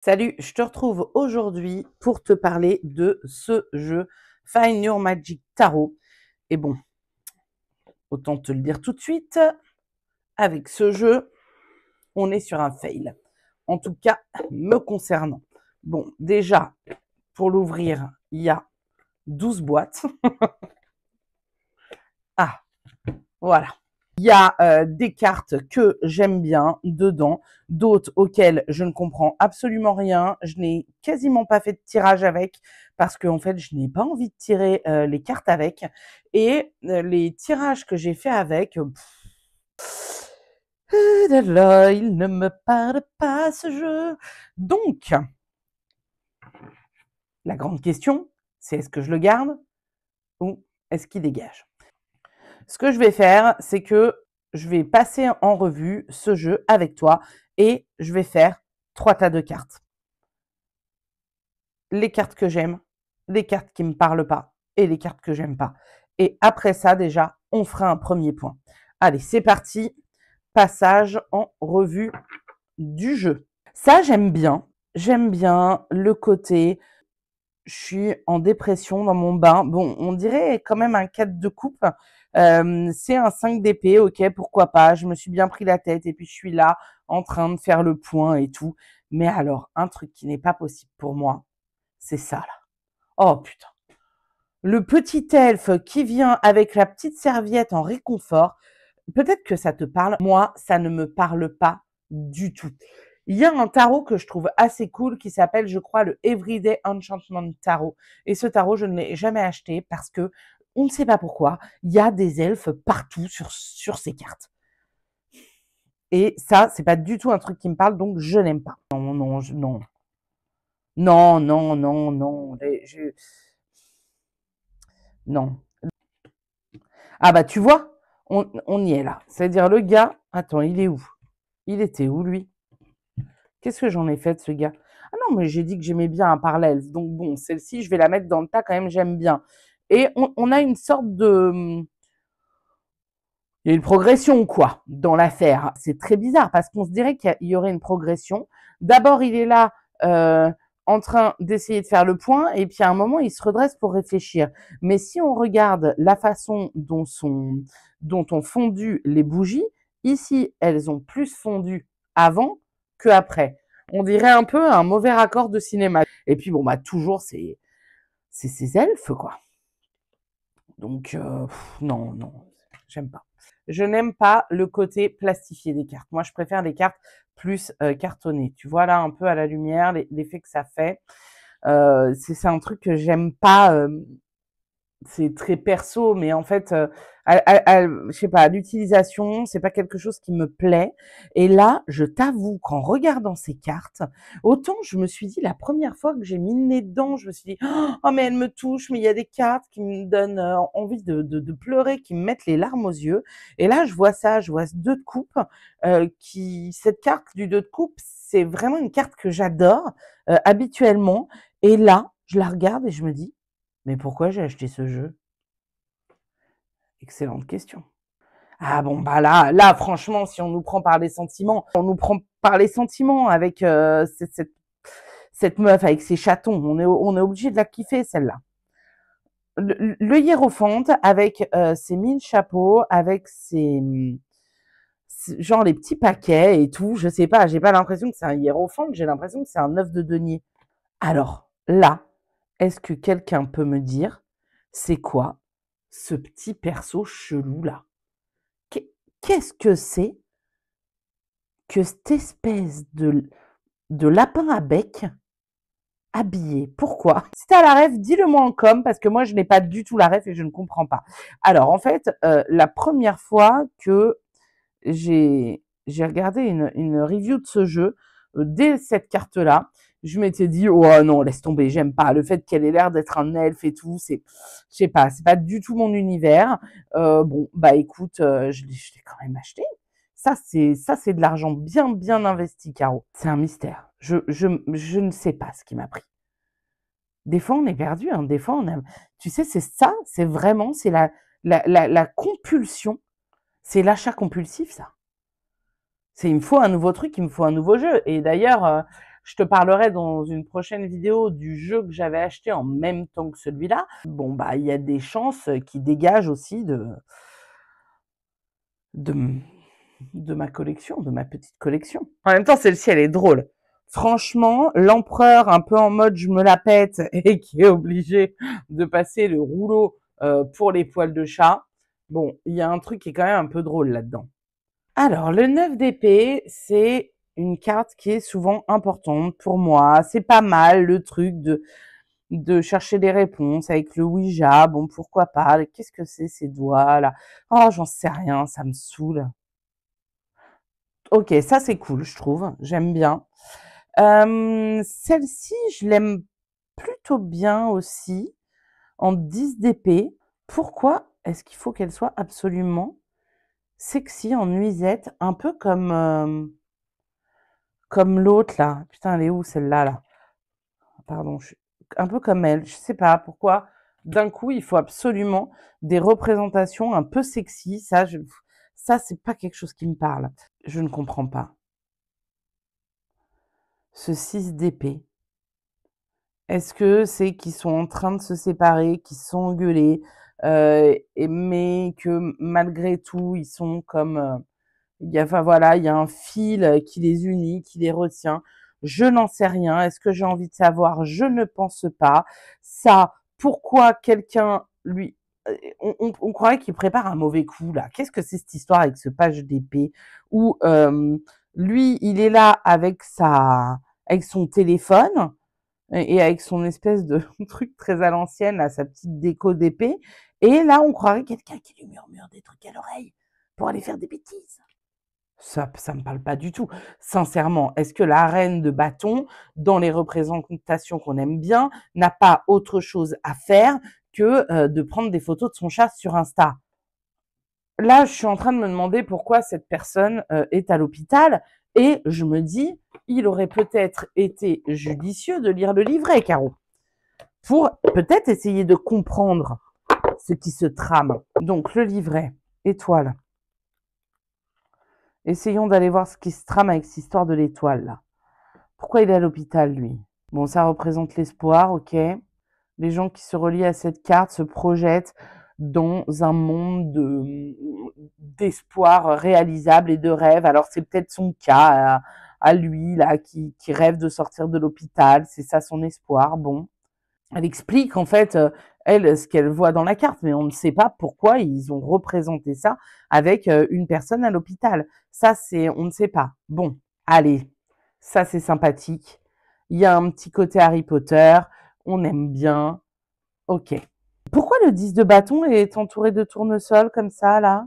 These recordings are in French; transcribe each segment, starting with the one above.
Salut, je te retrouve aujourd'hui pour te parler de ce jeu Find Your Magic Tarot. Et bon, autant te le dire tout de suite, avec ce jeu, on est sur un fail. En tout cas, me concernant. Bon, déjà, pour l'ouvrir, il y a 12 boîtes. Ah, voilà. Il y a des cartes que j'aime bien dedans, d'autres auxquelles je ne comprends absolument rien. Je n'ai quasiment pas fait de tirage avec parce qu'en fait, je n'ai pas envie de tirer les cartes avec. Et les tirages que j'ai fait avec, là, il ne me parle pas ce jeu. Donc, la grande question, c'est est-ce que je le garde ou est-ce qu'il dégage? Ce que je vais faire, c'est que je vais passer en revue ce jeu avec toi et je vais faire 3 tas de cartes. Les cartes que j'aime, les cartes qui me parlent pas et les cartes que j'aime pas. Et après ça, déjà, on fera un premier point. Allez, c'est parti. Passage en revue du jeu. Ça, j'aime bien. J'aime bien le côté je suis en dépression dans mon bain. Bon, on dirait quand même un 4 de coupe. C'est un 5 d'épée, ok, pourquoi pas. Je me suis bien pris la tête et puis je suis là en train de faire le point et tout. Mais alors, un truc qui n'est pas possible pour moi, c'est ça là. Oh putain. Le petit elfe qui vient avec la petite serviette en réconfort, peut-être que ça te parle. Moi, ça ne me parle pas du tout. Il y a un tarot que je trouve assez cool qui s'appelle, je crois, le Everyday Enchantment Tarot. Et ce tarot, je ne l'ai jamais acheté parce que, on ne sait pas pourquoi, il y a des elfes partout sur ces cartes. Et ça, c'est pas du tout un truc qui me parle, donc je n'aime pas. Non, non, non. Non, non, non, non. Non. Ah bah tu vois, on y est là. C'est-à-dire le gars, attends, il est où? Il était où lui? Qu'est-ce que j'en ai fait de ce gars? Ah non, mais j'ai dit que j'aimais bien un parallèle. Donc bon, celle-ci, je vais la mettre dans le tas quand même, j'aime bien. Et on a une sorte de... Il y a une progression, quoi, dans l'affaire. C'est très bizarre parce qu'on se dirait qu'il y aurait une progression. D'abord, il est là en train d'essayer de faire le point et puis à un moment, il se redresse pour réfléchir. Mais si on regarde la façon dont ont fondu les bougies, ici, elles ont plus fondu avant qu'après. On dirait un peu un mauvais raccord de cinéma. Et puis, bon, bah, toujours, c'est ces elfes, quoi. Donc, non, non, j'aime pas. Je n'aime pas le côté plastifié des cartes. Moi, je préfère des cartes plus cartonnées. Tu vois là un peu à la lumière l'effet que ça fait. C'est un truc que j'aime pas. C'est très perso, mais en fait, je sais pas, l'utilisation, c'est pas quelque chose qui me plaît. Et là, je t'avoue qu'en regardant ces cartes, autant je me suis dit la première fois que j'ai mis le nez dedans, je me suis dit oh mais elle me touche, mais il y a des cartes qui me donnent envie de pleurer, qui me mettent les larmes aux yeux. Et là, je vois ça, je vois ce 2 de coupe, cette carte du 2 de coupe, c'est vraiment une carte que j'adore habituellement. Et là, je la regarde et je me dis mais pourquoi j'ai acheté ce jeu? Excellente question. Ah bon, bah là, franchement, si on nous prend par les sentiments, on nous prend par les sentiments avec cette meuf avec ses chatons. On est obligé de la kiffer, celle-là. Le hiérophante avec ses 1000 chapeaux, avec genre les petits paquets et tout. Je sais pas, j'ai pas l'impression que c'est un hiérophante, j'ai l'impression que c'est un œuf de denier. Alors là, est-ce que quelqu'un peut me dire c'est quoi ce petit perso chelou là? Qu'est-ce que c'est que cette espèce de lapin à bec habillé? Pourquoi? Si t'as la ref, dis-le-moi en com parce que moi je n'ai pas du tout la ref et je ne comprends pas. Alors en fait, la première fois que j'ai regardé une review de ce jeu, dès cette carte-là, je m'étais dit oh non, laisse tomber, j'aime pas le fait qu'elle ait l'air d'être un elfe et tout, je sais pas, c'est pas du tout mon univers. Bon bah écoute, je l'ai quand même acheté. Ça c'est de l'argent bien investi, Caro. C'est un mystère. Je ne sais pas ce qui m'a pris. Des fois on est perdu, hein. Des fois on a, tu sais, c'est ça, c'est vraiment, c'est la compulsion, c'est l'achat compulsif, ça. C'est il me faut un nouveau truc, il me faut un nouveau jeu. Et d'ailleurs, Je te parlerai dans une prochaine vidéo du jeu que j'avais acheté en même temps que celui-là. Bon, bah, il y a des chances qui dégagent aussi de, de ma collection, de ma petite collection. En même temps, celle-ci, elle est drôle. Franchement, l'empereur un peu en mode je me la pète et qui est obligé de passer le rouleau pour les poils de chat. Bon, il y a un truc qui est quand même un peu drôle là-dedans. Alors, le 9 d'épée, c'est une carte qui est souvent importante pour moi. C'est pas mal le truc de chercher des réponses avec le Ouija. Bon, pourquoi pas? Qu'est-ce que c'est ces doigts là? Oh, j'en sais rien, ça me saoule. Ok, ça c'est cool, je trouve. J'aime bien. Celle-ci, je l'aime plutôt bien aussi, en 10 d'épée. Pourquoi est-ce qu'il faut qu'elle soit absolument sexy en nuisette, un peu comme l'autre là? Putain, elle est où celle-là là? Pardon, un peu comme elle. Je sais pas pourquoi. D'un coup, il faut absolument des représentations un peu sexy. Ça, c'est pas quelque chose qui me parle. Je ne comprends pas. Ce 6 d'épée. Est-ce que c'est qu'ils sont en train de se séparer, qu'ils se sont engueulés, mais que malgré tout, ils sont comme, enfin voilà, il y a un fil qui les unit, qui les retient. Je n'en sais rien. Est-ce que j'ai envie de savoir? Je ne pense pas. Ça, pourquoi quelqu'un lui, on croirait qu'il prépare un mauvais coup là. Qu'est-ce que c'est cette histoire avec ce page d'épée où lui, il est là avec son téléphone et avec son espèce de truc très à l'ancienne, là, sa petite déco d'épée. Et là, on croirait quelqu'un qui lui murmure des trucs à l'oreille pour aller faire des bêtises. Ça me parle pas du tout. Sincèrement, est-ce que la reine de bâton, dans les représentations qu'on aime bien, n'a pas autre chose à faire que de prendre des photos de son chat sur Insta? Là, je suis en train de me demander pourquoi cette personne est à l'hôpital et je me dis, il aurait peut-être été judicieux de lire le livret, Caro, pour peut-être essayer de comprendre ce qui se trame. Donc, le livret, étoile. Essayons d'aller voir ce qui se trame avec cette histoire de l'étoile, là. Pourquoi il est à l'hôpital, lui? Bon, ça représente l'espoir, ok. Les gens qui se relient à cette carte se projettent dans un monde d'espoir réalisable et de rêve. Alors, c'est peut-être son cas à lui, là, qui rêve de sortir de l'hôpital. C'est ça son espoir. Bon. Elle explique, en fait, elle, ce qu'elle voit dans la carte, mais on ne sait pas pourquoi ils ont représenté ça avec une personne à l'hôpital. Ça, on ne sait pas. Bon, allez, ça, c'est sympathique. Il y a un petit côté Harry Potter. On aime bien. Ok. Pourquoi le 10 de bâton est entouré de tournesols comme ça, là?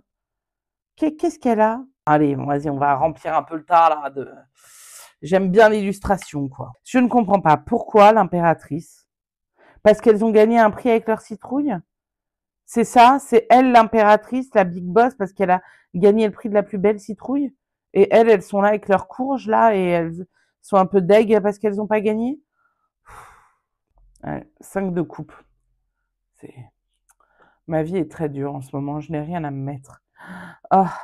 Qu'est-ce qu'elle a? Allez, bon, vas-y, on va remplir un peu le tas, là, J'aime bien l'illustration, quoi. Je ne comprends pas pourquoi l'impératrice. Parce qu'elles ont gagné un prix avec leur citrouille? C'est ça? C'est elle l'impératrice, la big boss, parce qu'elle a gagné le prix de la plus belle citrouille? Et elles sont là avec leurs courges, là, et elles sont un peu deg parce qu'elles n'ont pas gagné? Ouais, 5 de coupe. C'est... Ma vie est très dure en ce moment, je n'ai rien à me mettre. Ah,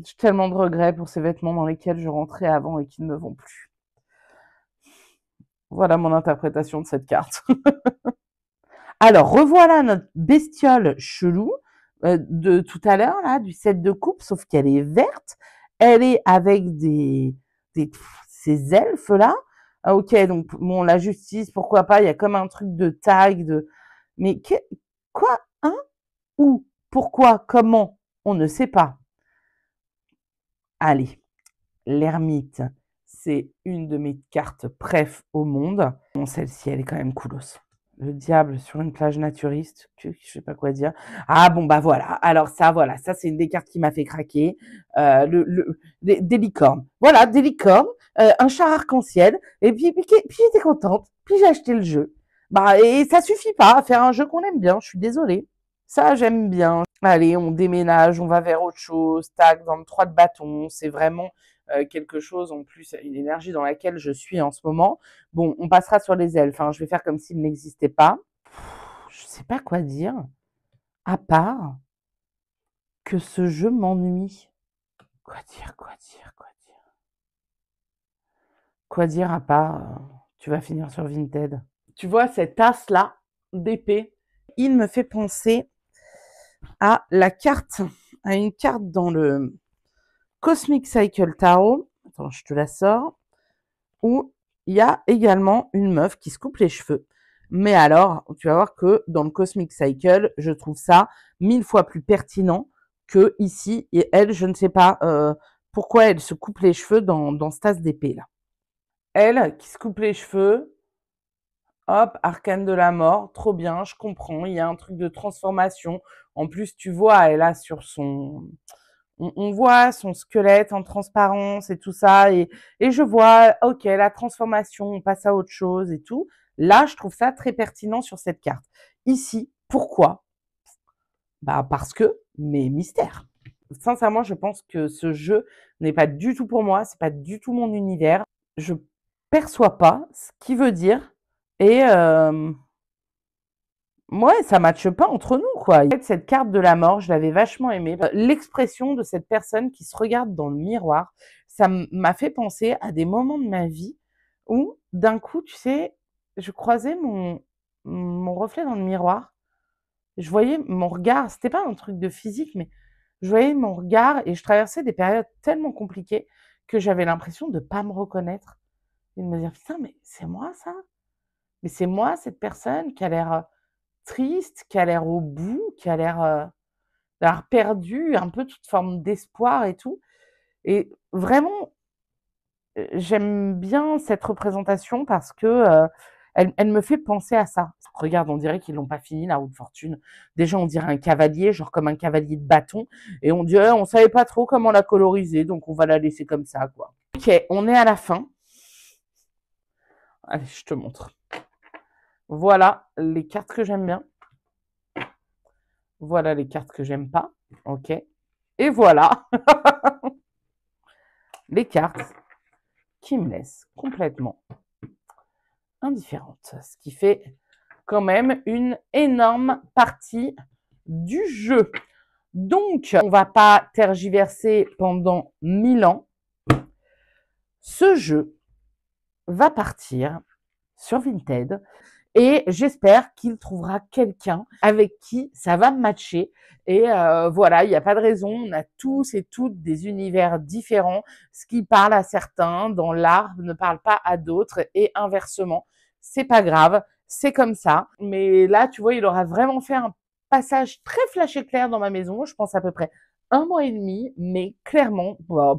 j'ai tellement de regrets pour ces vêtements dans lesquels je rentrais avant et qui ne me vont plus. Voilà mon interprétation de cette carte. Alors, revoilà notre bestiole chelou de tout à l'heure, là, du 7 de coupe, sauf qu'elle est verte. Elle est avec ces elfes-là. Ah, ok, donc, bon, la justice, pourquoi pas, il y a comme un truc de tag, Mais quoi? Hein? Où? Pourquoi? Comment? On ne sait pas. Allez, l'ermite, c'est une de mes cartes préf au monde. Bon, celle-ci, elle est quand même coolos. Le diable sur une plage naturiste, je sais pas quoi dire. Ah bon, bah voilà. Alors ça, voilà, ça c'est une des cartes qui m'a fait craquer. Des licornes. Voilà, des licornes, un chat arc-en-ciel. Et puis j'étais contente. Puis j'ai acheté le jeu. Bah, et ça suffit pas à faire un jeu qu'on aime bien, je suis désolée. Ça, j'aime bien. Allez, on déménage, on va vers autre chose. Tac, dans le 3 de bâton. C'est vraiment quelque chose, en plus, une énergie dans laquelle je suis en ce moment. Bon, on passera sur les elfes. Hein. Je vais faire comme s'ils n'existaient pas. Je sais pas quoi dire, à part que ce jeu m'ennuie. Quoi dire? Quoi dire à part, tu vas finir sur Vinted. Tu vois cette as-là d'épée, il me fait penser à à une carte dans le Cosmic Cycle Tarot. Attends, je te la sors. Où il y a également une meuf qui se coupe les cheveux. Mais alors, tu vas voir que dans le Cosmic Cycle, je trouve ça 1000 fois plus pertinent que ici. Et elle, je ne sais pas pourquoi elle se coupe les cheveux dans ce tas d'épée là. Elle qui se coupe les cheveux, hop, arcane de la mort, trop bien, je comprends. Il y a un truc de transformation. En plus, tu vois, elle a sur son on voit son squelette en transparence et tout ça, et je vois, ok, la transformation, on passe à autre chose et tout. Là, je trouve ça très pertinent sur cette carte. Ici, pourquoi? Bah parce que, mais mystère. Sincèrement, je pense que ce jeu n'est pas du tout pour moi, c'est pas du tout mon univers. Je perçois pas ce qu'il veut dire et ouais, ça matche pas entre nous, quoi. En fait, cette carte de la mort, je l'avais vachement aimée. L'expression de cette personne qui se regarde dans le miroir, ça m'a fait penser à des moments de ma vie où, d'un coup, tu sais, je croisais mon reflet dans le miroir. Je voyais mon regard, c'était pas un truc de physique, mais je voyais mon regard et je traversais des périodes tellement compliquées que j'avais l'impression de pas me reconnaître et de me dire, putain, mais c'est moi ça? Mais c'est moi cette personne qui a l'air triste, qui a l'air au bout, qui a l'air perdu, un peu toute forme d'espoir et tout. Et vraiment, j'aime bien cette représentation parce que elle me fait penser à ça. Regarde, on dirait qu'ils l'ont pas fini la roue de fortune. Déjà, on dirait un cavalier, genre comme un cavalier de bâton, et on dirait on savait pas trop comment la coloriser, donc on va la laisser comme ça, quoi. Ok, on est à la fin. Allez, je te montre. Voilà les cartes que j'aime bien. Voilà les cartes que j'aime pas. Ok. Et voilà les cartes qui me laissent complètement indifférente. Ce qui fait quand même une énorme partie du jeu. Donc, on va pas tergiverser pendant 1000 ans. Ce jeu va partir sur Vinted. Et j'espère qu'il trouvera quelqu'un avec qui ça va matcher. Et voilà, il n'y a pas de raison. On a tous et toutes des univers différents. Ce qui parle à certains dans l'art ne parle pas à d'autres et inversement. C'est pas grave, c'est comme ça. Mais là, tu vois, il aura vraiment fait un passage très flash et clair dans ma maison. Je pense à peu près 1 mois et demi, mais clairement, bah,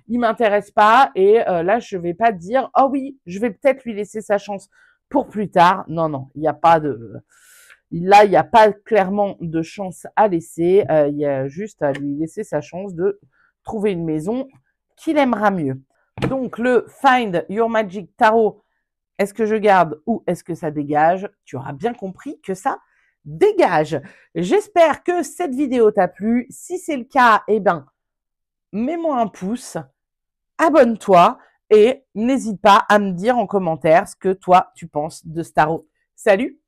il m'intéresse pas. Et là, je vais pas dire, oh oui, je vais peut-être lui laisser sa chance pour plus tard. Non, non, il n'y a pas de... Là, il n'y a pas clairement de chance à laisser. Il y a juste à lui laisser sa chance de trouver une maison qu'il aimera mieux. Donc, le Find Your Magic Tarot, est-ce que je garde ou est-ce que ça dégage? Tu auras bien compris que ça dégage. J'espère que cette vidéo t'a plu. Si c'est le cas, eh ben, mets-moi un pouce, abonne-toi et n'hésite pas à me dire en commentaire ce que toi tu penses de ce tarot. Salut!